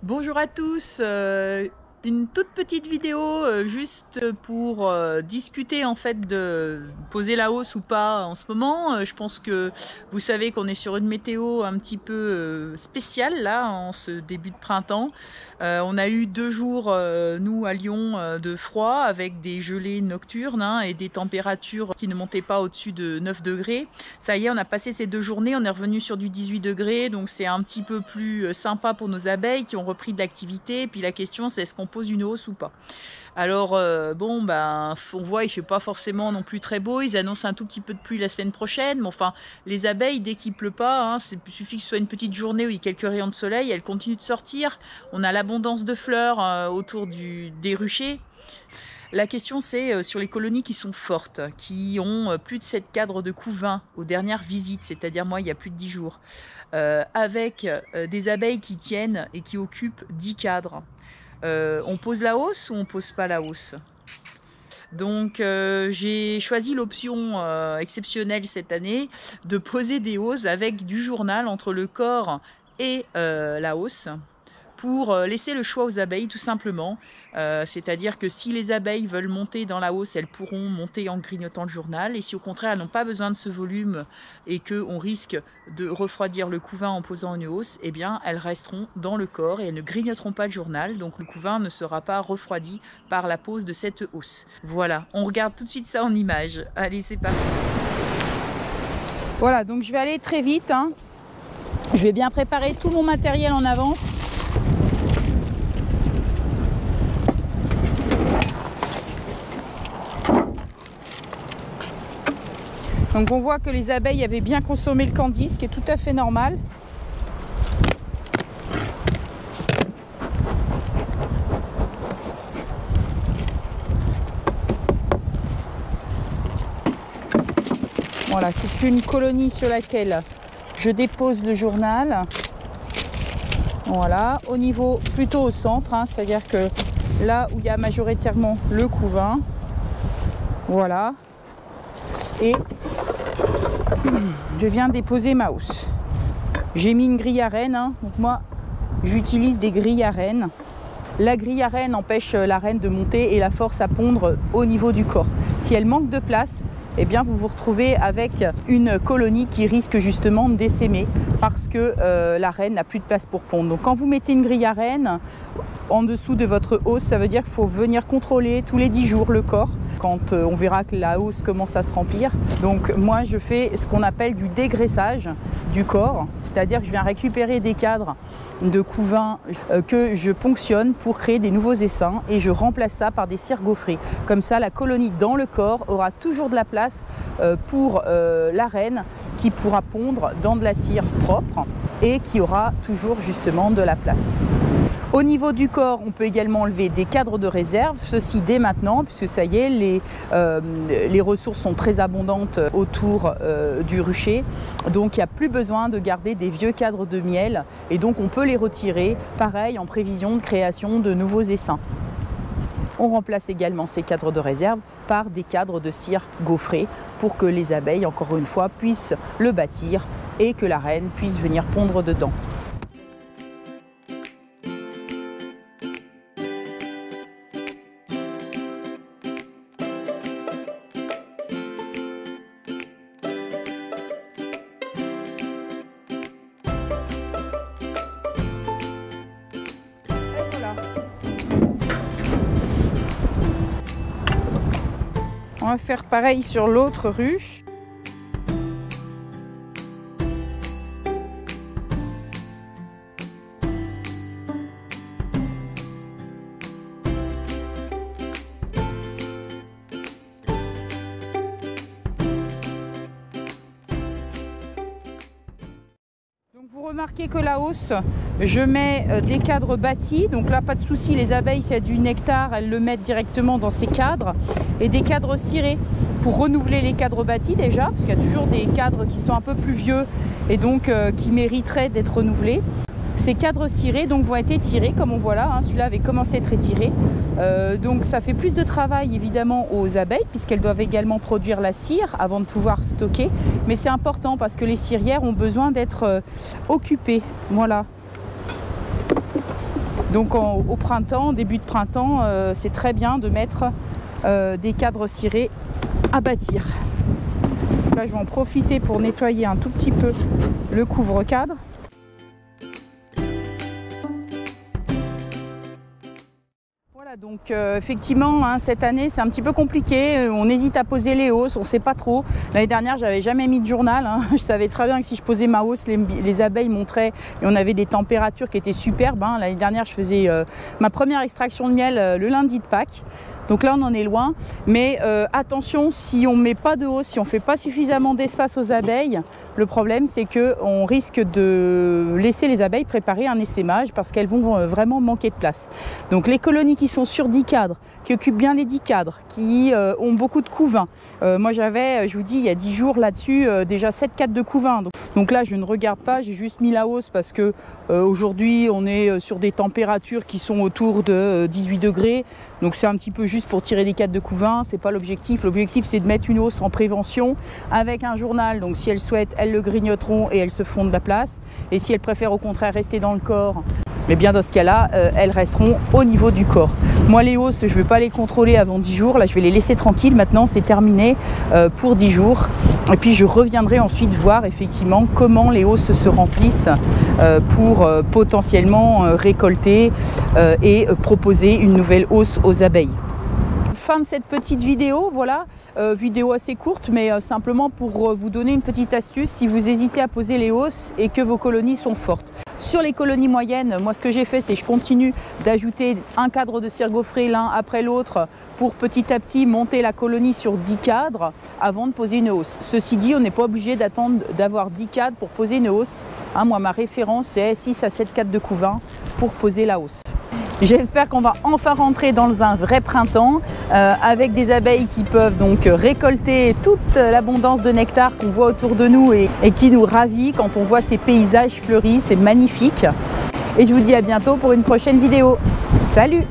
Bonjour à tous, une toute petite vidéo juste pour discuter en fait de poser la hausse ou pas en ce moment. Je pense que vous savez qu'on est sur une météo un petit peu spéciale là en ce début de printemps. On a eu 2 jours nous à Lyon de froid avec des gelées nocturnes et des températures qui ne montaient pas au-dessus de 9 degrés. Ça y est, on a passé ces 2 journées, on est revenu sur du 18 degrés, donc c'est un petit peu plus sympa pour nos abeilles qui ont repris de l'activité. Et puis la question c'est est-ce qu'on pose une hausse ou pas. Alors bon ben on voit il fait pas forcément non plus très beau, ils annoncent un tout petit peu de pluie la semaine prochaine, mais enfin les abeilles dès qu'il pleut pas, il suffit que ce soit une petite journée où il y a quelques rayons de soleil, elles continuent de sortir. On a l'abondance de fleurs autour des ruchers. La question c'est sur les colonies qui sont fortes, qui ont plus de 7 cadres de couvain aux dernières visites, c'est-à-dire moi il y a plus de 10 jours, avec des abeilles qui tiennent et qui occupent 10 cadres. On pose la hausse ou on pose pas la hausse? Donc j'ai choisi l'option exceptionnelle cette année de poser des hausses avec du journal entre le corps et la hausse, pour laisser le choix aux abeilles tout simplement. C'est-à-dire que si les abeilles veulent monter dans la hausse, elles pourront monter en grignotant le journal, et si au contraire elles n'ont pas besoin de ce volume et qu'on risque de refroidir le couvain en posant une hausse, eh bien elles resteront dans le corps et elles ne grignoteront pas le journal, donc le couvain ne sera pas refroidi par la pose de cette hausse. Voilà, on regarde tout de suite ça en image. Allez, c'est parti. Voilà, donc je vais aller très vite, Je vais bien préparer tout mon matériel en avance. Donc on voit que les abeilles avaient bien consommé le candy, ce qui est tout à fait normal. Voilà, c'est une colonie sur laquelle je dépose le journal. Voilà, au niveau plutôt au centre, c'est-à-dire que là où il y a majoritairement le couvain. Voilà. Et je viens déposer ma hausse. J'ai mis une grille à reine, donc moi j'utilise des grilles à reine. La grille à reine empêche la reine de monter et la force à pondre au niveau du corps. Si elle manque de place, eh bien vous vous retrouvez avec une colonie qui risque justement d'essaimer parce que la reine n'a plus de place pour pondre. Donc quand vous mettez une grille à reine en dessous de votre hausse, ça veut dire qu'il faut venir contrôler tous les 10 jours le corps quand on verra que la hausse commence à se remplir. Donc moi je fais ce qu'on appelle du dégraissage du corps, c'est-à-dire que je viens récupérer des cadres de couvain que je ponctionne pour créer des nouveaux essaims et je remplace ça par des cires gaufrées. Comme ça la colonie dans le corps aura toujours de la place pour la reine qui pourra pondre dans de la cire propre et qui aura toujours justement de la place. Au niveau du corps, on peut également enlever des cadres de réserve, ceci dès maintenant, puisque ça y est, les ressources sont très abondantes autour du rucher. Donc il n'y a plus besoin de garder des vieux cadres de miel, et donc on peut les retirer, pareil, en prévision de création de nouveaux essaims. On remplace également ces cadres de réserve par des cadres de cire gaufrée pour que les abeilles, encore une fois, puissent le bâtir et que la reine puisse venir pondre dedans. On va faire pareil sur l'autre ruche. Vous remarquez que la hausse, je mets des cadres bâtis, donc là pas de souci, les abeilles s'il y a du nectar, elles le mettent directement dans ces cadres, et des cadres cirés pour renouveler les cadres bâtis déjà, parce qu'il y a toujours des cadres qui sont un peu plus vieux et donc qui mériteraient d'être renouvelés. Ces cadres cirés donc, vont être étirés, comme on voit là, celui-là avait commencé à être étiré. Donc ça fait plus de travail évidemment aux abeilles, puisqu'elles doivent également produire la cire avant de pouvoir stocker. Mais c'est important parce que les cirières ont besoin d'être occupées. Voilà. Donc au printemps, début de printemps, c'est très bien de mettre des cadres cirés à bâtir. Là, je vais en profiter pour nettoyer un tout petit peu le couvre-cadre. Voilà, donc effectivement, hein, cette année, c'est un petit peu compliqué. On hésite à poser les hausses, on ne sait pas trop. L'année dernière, j'avais jamais mis de journal. Hein. Je savais très bien que si je posais ma hausse, les abeilles montraient et on avait des températures qui étaient superbes. Hein. L'année dernière, je faisais ma première extraction de miel le lundi de Pâques. Donc là, on en est loin. Mais attention, si on ne met pas de hausse, si on ne fait pas suffisamment d'espace aux abeilles, le problème, c'est qu'on risque de laisser les abeilles préparer un essaimage parce qu'elles vont vraiment manquer de place. Donc les colonies qui sont sur 10 cadres, qui occupent bien les 10 cadres, qui ont beaucoup de couvains. Moi, j'avais, je vous dis, il y a 10 jours là-dessus, déjà 7 cadres de couvains. Donc là, je ne regarde pas, j'ai juste mis la hausse parce que aujourd'hui, on est sur des températures qui sont autour de 18 degrés. Donc c'est un petit peu juste pour tirer des cadres de couvain, c'est pas l'objectif. L'objectif, c'est de mettre une hausse en prévention avec un journal. Donc si elles souhaitent, elles le grignoteront et elles se font de la place. Et si elles préfèrent au contraire rester dans le corps, mais bien dans ce cas-là, elles resteront au niveau du corps. Moi, les hausses, je ne vais pas les contrôler avant 10 jours. Là, je vais les laisser tranquilles. Maintenant, c'est terminé pour 10 jours. Et puis, je reviendrai ensuite voir effectivement comment les hausses se remplissent pour potentiellement récolter et proposer une nouvelle hausse aux abeilles. Fin de cette petite vidéo, voilà, vidéo assez courte, mais simplement pour vous donner une petite astuce si vous hésitez à poser les hausses et que vos colonies sont fortes. Sur les colonies moyennes, moi ce que j'ai fait, c'est que je continue d'ajouter un cadre de cire gaufrée l'un après l'autre pour petit à petit monter la colonie sur 10 cadres avant de poser une hausse. Ceci dit, on n'est pas obligé d'attendre d'avoir 10 cadres pour poser une hausse. Hein, moi, ma référence, c'est 6 à 7 cadres de couvain pour poser la hausse. J'espère qu'on va enfin rentrer dans un vrai printemps avec des abeilles qui peuvent donc récolter toute l'abondance de nectar qu'on voit autour de nous et qui nous ravit quand on voit ces paysages fleuris, c'est magnifique. Et je vous dis à bientôt pour une prochaine vidéo. Salut!